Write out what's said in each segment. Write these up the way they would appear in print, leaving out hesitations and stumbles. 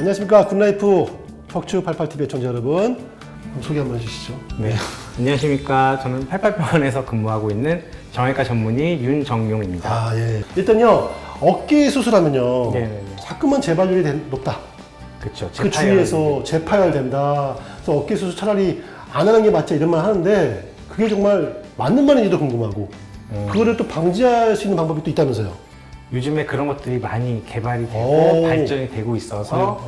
안녕하십니까. 굿라이프 척추 88TV의 청자 여러분, 소개 한번 해주시죠. 네, 안녕하십니까. 저는 88병원에서 근무하고 있는 정형외과 전문의 윤정용입니다. 아, 예. 일단요, 어깨 수술하면요, 네네네. 자꾸만 재발률이 높다. 그렇죠. 그 주위에서 재파열된다. 그래서 어깨 수술 차라리 안 하는 게 맞자 이런 말 하는데, 그게 정말 맞는 말인지도 궁금하고, 그거를 또 방지할 수 있는 방법이 또 있다면서요. 요즘에 그런 것들이 많이 개발이 되고 오. 발전이 되고 있어서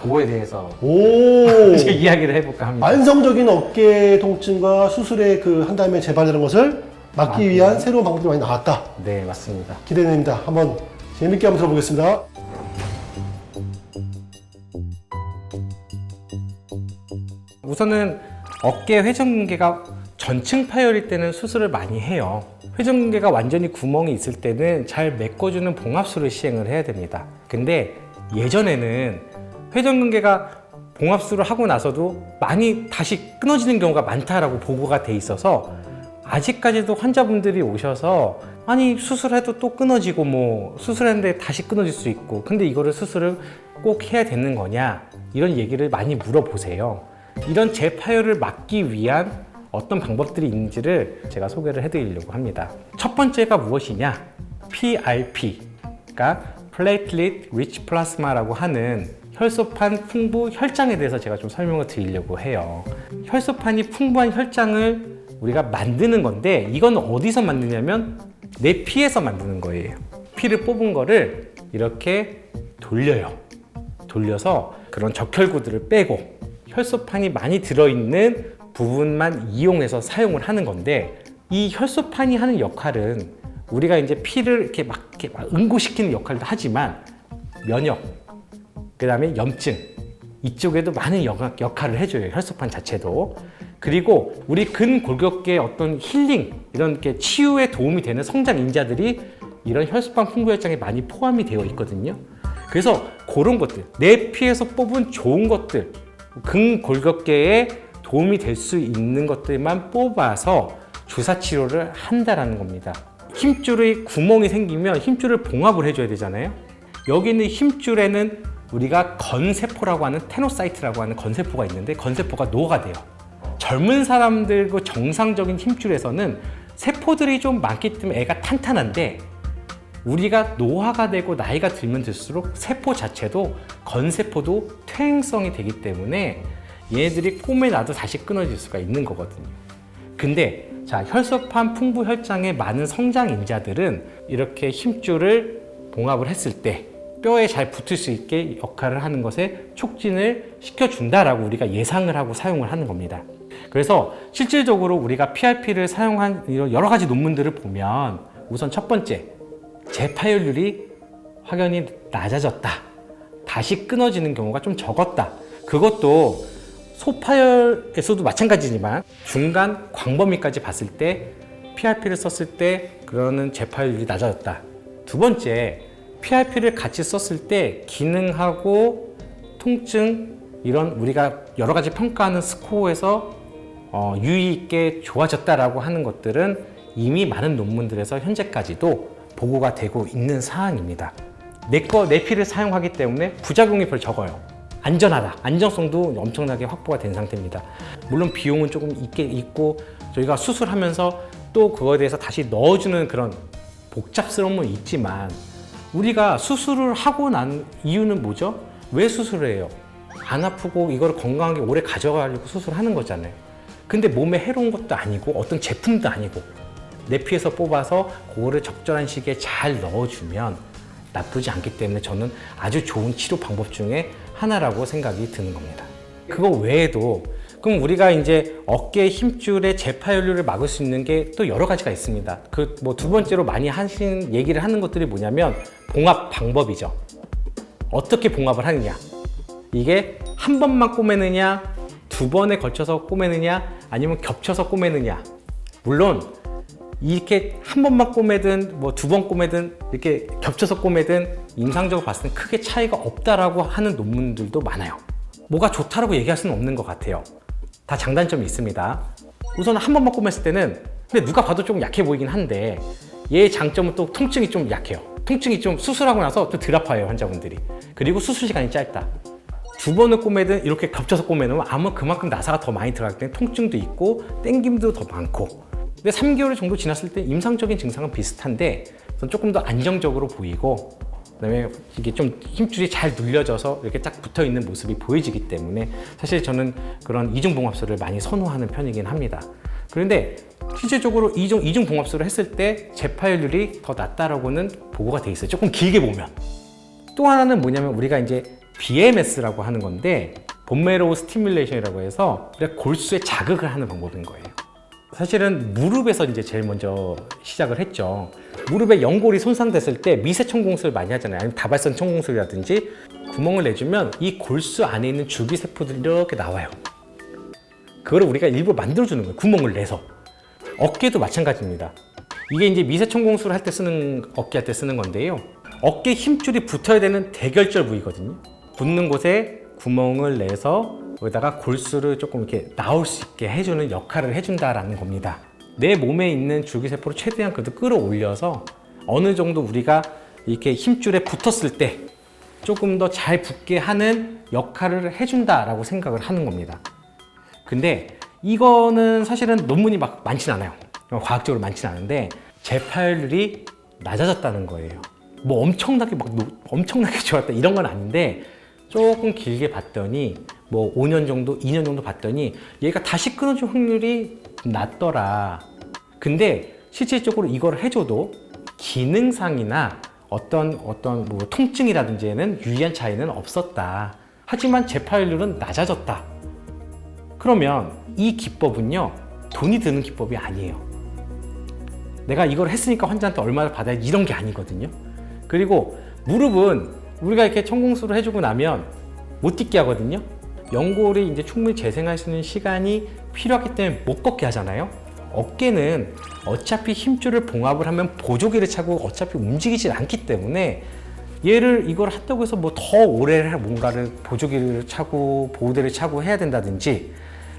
그거에 대해서 오! 이야기를 해볼까 합니다. 만성적인 어깨 통증과 수술에 한 다음에 재발되는 것을 막기 위한 새로운 방법들이 많이 나왔다. 네, 맞습니다. 기대됩니다. 한번 재밌게 한번 들어보겠습니다. 우선은 어깨 회전근개가 전층 파열일 때는 수술을 많이 해요. 회전근개가 완전히 구멍이 있을 때는 잘 메꿔주는 봉합술을 시행을 해야 됩니다. 근데 예전에는 회전근개가 봉합술을 하고 나서도 많이 다시 끊어지는 경우가 많다라고 보고가 돼 있어서 아직까지도 환자분들이 오셔서 아니 수술해도 또 끊어지고 뭐 수술했는데 다시 끊어질 수 있고 근데 이거를 수술을 꼭 해야 되는 거냐 이런 얘기를 많이 물어보세요. 이런 재파열을 막기 위한 어떤 방법들이 있는지를 제가 소개를 해드리려고 합니다. 첫 번째가 무엇이냐? PRP, 그러니까 Platelet Rich Plasma라고 하는 혈소판 풍부 혈장에 대해서 제가 좀 설명을 드리려고 해요. 혈소판이 풍부한 혈장을 우리가 만드는 건데 이건 어디서 만드냐면 내 피에서 만드는 거예요. 피를 뽑은 거를 이렇게 돌려요. 돌려서 그런 적혈구들을 빼고 혈소판이 많이 들어있는 부분만 이용해서 사용을 하는 건데 이 혈소판이 하는 역할은 우리가 이제 피를 이렇게 막 응고시키는 역할도 하지만 면역, 그 다음에 염증 이쪽에도 많은 역할을 해줘요. 혈소판 자체도. 그리고 우리 근골격계의 어떤 힐링 이런 게 치유에 도움이 되는 성장 인자들이 이런 혈소판 풍부 혈장에 많이 포함이 되어 있거든요. 그래서 그런 것들 내 피에서 뽑은 좋은 것들 근골격계에 도움이 될 수 있는 것들만 뽑아서 주사 치료를 한다라는 겁니다. 힘줄의 구멍이 생기면 힘줄을 봉합을 해줘야 되잖아요. 여기 있는 힘줄에는 우리가 건세포라고 하는 테노사이트라고 하는 건세포가 있는데 건세포가 노화가 돼요. 젊은 사람들 그 정상적인 힘줄에서는 세포들이 좀 많기 때문에 애가 탄탄한데 우리가 노화가 되고 나이가 들면 들수록 세포 자체도 건세포도 퇴행성이 되기 때문에 얘네들이 꿈에 나도 다시 끊어질 수가 있는 거거든요. 근데 자 혈소판 풍부 혈장의 많은 성장 인자들은 이렇게 힘줄을 봉합을 했을 때 뼈에 잘 붙을 수 있게 역할을 하는 것에 촉진을 시켜준다라고 우리가 예상을 하고 사용을 하는 겁니다. 그래서 실질적으로 우리가 PRP를 사용한 여러 가지 논문들을 보면 우선 첫 번째 재파열률이 확연히 낮아졌다. 다시 끊어지는 경우가 좀 적었다. 그것도 소파열에서도 마찬가지지만 중간 광범위까지 봤을 때 PRP를 썼을 때 그러는 재파열률이 낮아졌다. 두 번째, PRP를 같이 썼을 때 기능하고 통증 이런 우리가 여러 가지 평가하는 스코어에서 유의 있게 좋아졌다라고 하는 것들은 이미 많은 논문들에서 현재까지도 보고가 되고 있는 사항입니다. 내 피를 사용하기 때문에 부작용이 별로 적어요. 안전하다. 안정성도 엄청나게 확보가 된 상태입니다. 물론 비용은 조금 있고 저희가 수술하면서 또 그거에 대해서 다시 넣어주는 그런 복잡스러움은 있지만 우리가 수술을 하고 난 이유는 뭐죠? 왜 수술을 해요? 안 아프고 이걸 건강하게 오래 가져가려고 수술하는 거잖아요. 근데 몸에 해로운 것도 아니고 어떤 제품도 아니고 내 피에서 뽑아서 그거를 적절한 시기에 잘 넣어주면 나쁘지 않기 때문에 저는 아주 좋은 치료 방법 중에 하나라고 생각이 드는 겁니다. 그거 외에도 그럼 우리가 이제 어깨 힘줄의 재파열률을 막을 수 있는 게 또 여러 가지가 있습니다. 두 번째로 많이 하신 얘기를 하는 것들이 뭐냐면 봉합 방법이죠. 어떻게 봉합을 하느냐. 이게 한 번만 꼬매느냐, 두 번에 걸쳐서 꼬매느냐, 아니면 겹쳐서 꼬매느냐. 물론 이렇게 한 번만 꼬매든 두 번 꼬매든 이렇게 겹쳐서 꼬매든 임상적으로 봤을 때 크게 차이가 없다라고 하는 논문들도 많아요. 뭐가 좋다라고 얘기할 수는 없는 것 같아요. 다 장단점이 있습니다. 우선 한 번만 꼬맸을 때는 근데 누가 봐도 조금 약해 보이긴 한데 얘의 장점은 또 통증이 좀 약해요. 통증이 좀 수술하고 나서 좀 덜 아파요 환자분들이. 그리고 수술 시간이 짧다. 두 번을 꼬매든 이렇게 겹쳐서 꼬매면 아마 그만큼 나사가 더 많이 들어가기 때문에 통증도 있고 땡김도 더 많고, 근데 3개월 정도 지났을 때 임상적인 증상은 비슷한데 조금 더 안정적으로 보이고, 그다음에 이게 좀 힘줄이 잘 눌려져서 이렇게 딱 붙어 있는 모습이 보여지기 때문에 사실 저는 그런 이중봉합술을 많이 선호하는 편이긴 합니다. 그런데 실질적으로 이중봉합술을 했을 때 재파열률이 더 낮다라고는 보고가 돼 있어요. 조금 길게 보면. 또 하나는 뭐냐면 우리가 이제 BMS라고 하는 건데, 본메로우 스티뮬레이션이라고 해서 우리가 골수에 자극을 하는 방법인 거예요. 사실은 무릎에서 이제 제일 먼저 시작을 했죠. 무릎에 연골이 손상됐을 때 미세 천공술을 많이 하잖아요. 아니면 다발성 천공술이라든지 구멍을 내주면 이 골수 안에 있는 줄기세포들이 이렇게 나와요. 그거를 우리가 일부러 만들어주는 거예요. 구멍을 내서. 어깨도 마찬가지입니다. 이게 이제 미세 천공술을 할 때 쓰는, 어깨 할 때 쓰는 건데요. 어깨 힘줄이 붙어야 되는 대결절 부위거든요. 붙는 곳에 구멍을 내서 거기다가 골수를 조금 이렇게 나올 수 있게 해주는 역할을 해준다라는 겁니다. 내 몸에 있는 줄기세포를 최대한 그래도 끌어올려서 어느 정도 우리가 이렇게 힘줄에 붙었을 때 조금 더 잘 붙게 하는 역할을 해준다라고 생각을 하는 겁니다. 근데 이거는 사실은 논문이 막 많진 않아요. 과학적으로 많진 않은데 재파열률이 낮아졌다는 거예요. 뭐 엄청나게 좋았다 이런 건 아닌데, 조금 길게 봤더니 뭐 5년 정도, 2년 정도 봤더니 얘가 다시 끊어질 확률이 낮더라. 근데 실질적으로 이걸 해줘도 기능상이나 어떤 뭐 통증이라든지에는 유의한 차이는 없었다. 하지만 재파열률은 낮아졌다. 그러면 이 기법은요, 돈이 드는 기법이 아니에요. 내가 이걸 했으니까 환자한테 얼마를 받아야 이런 게 아니거든요. 그리고 무릎은 우리가 이렇게 천공술을 해주고 나면 못 딛게 하거든요. 연골이 이제 충분히 재생할 수 있는 시간이 필요하기 때문에 못 걷게 하잖아요. 어깨는 어차피 힘줄을 봉합을 하면 보조기를 차고 어차피 움직이질 않기 때문에 이걸 한다고 해서 뭐 더 오래 뭔가를 보조기를 차고 보호대를 차고 해야 된다든지,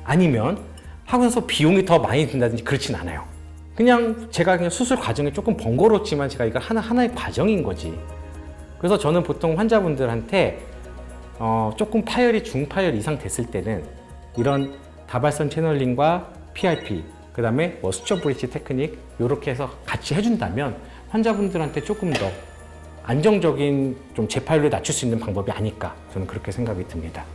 아니면 하고 나서 비용이 더 많이 든다든지 그렇진 않아요. 제가 그냥 수술 과정이 조금 번거롭지만 제가 이거 하나의 과정인 거지. 그래서 저는 보통 환자분들한테 조금 파열이 중파열 이상 됐을 때는 이런 다발성 채널링과 PRP, 그 다음에 뭐 수처 브릿지 테크닉 이렇게 해서 같이 해준다면 환자분들한테 조금 더 안정적인 좀 재파열을 낮출 수 있는 방법이 아닐까, 저는 그렇게 생각이 듭니다.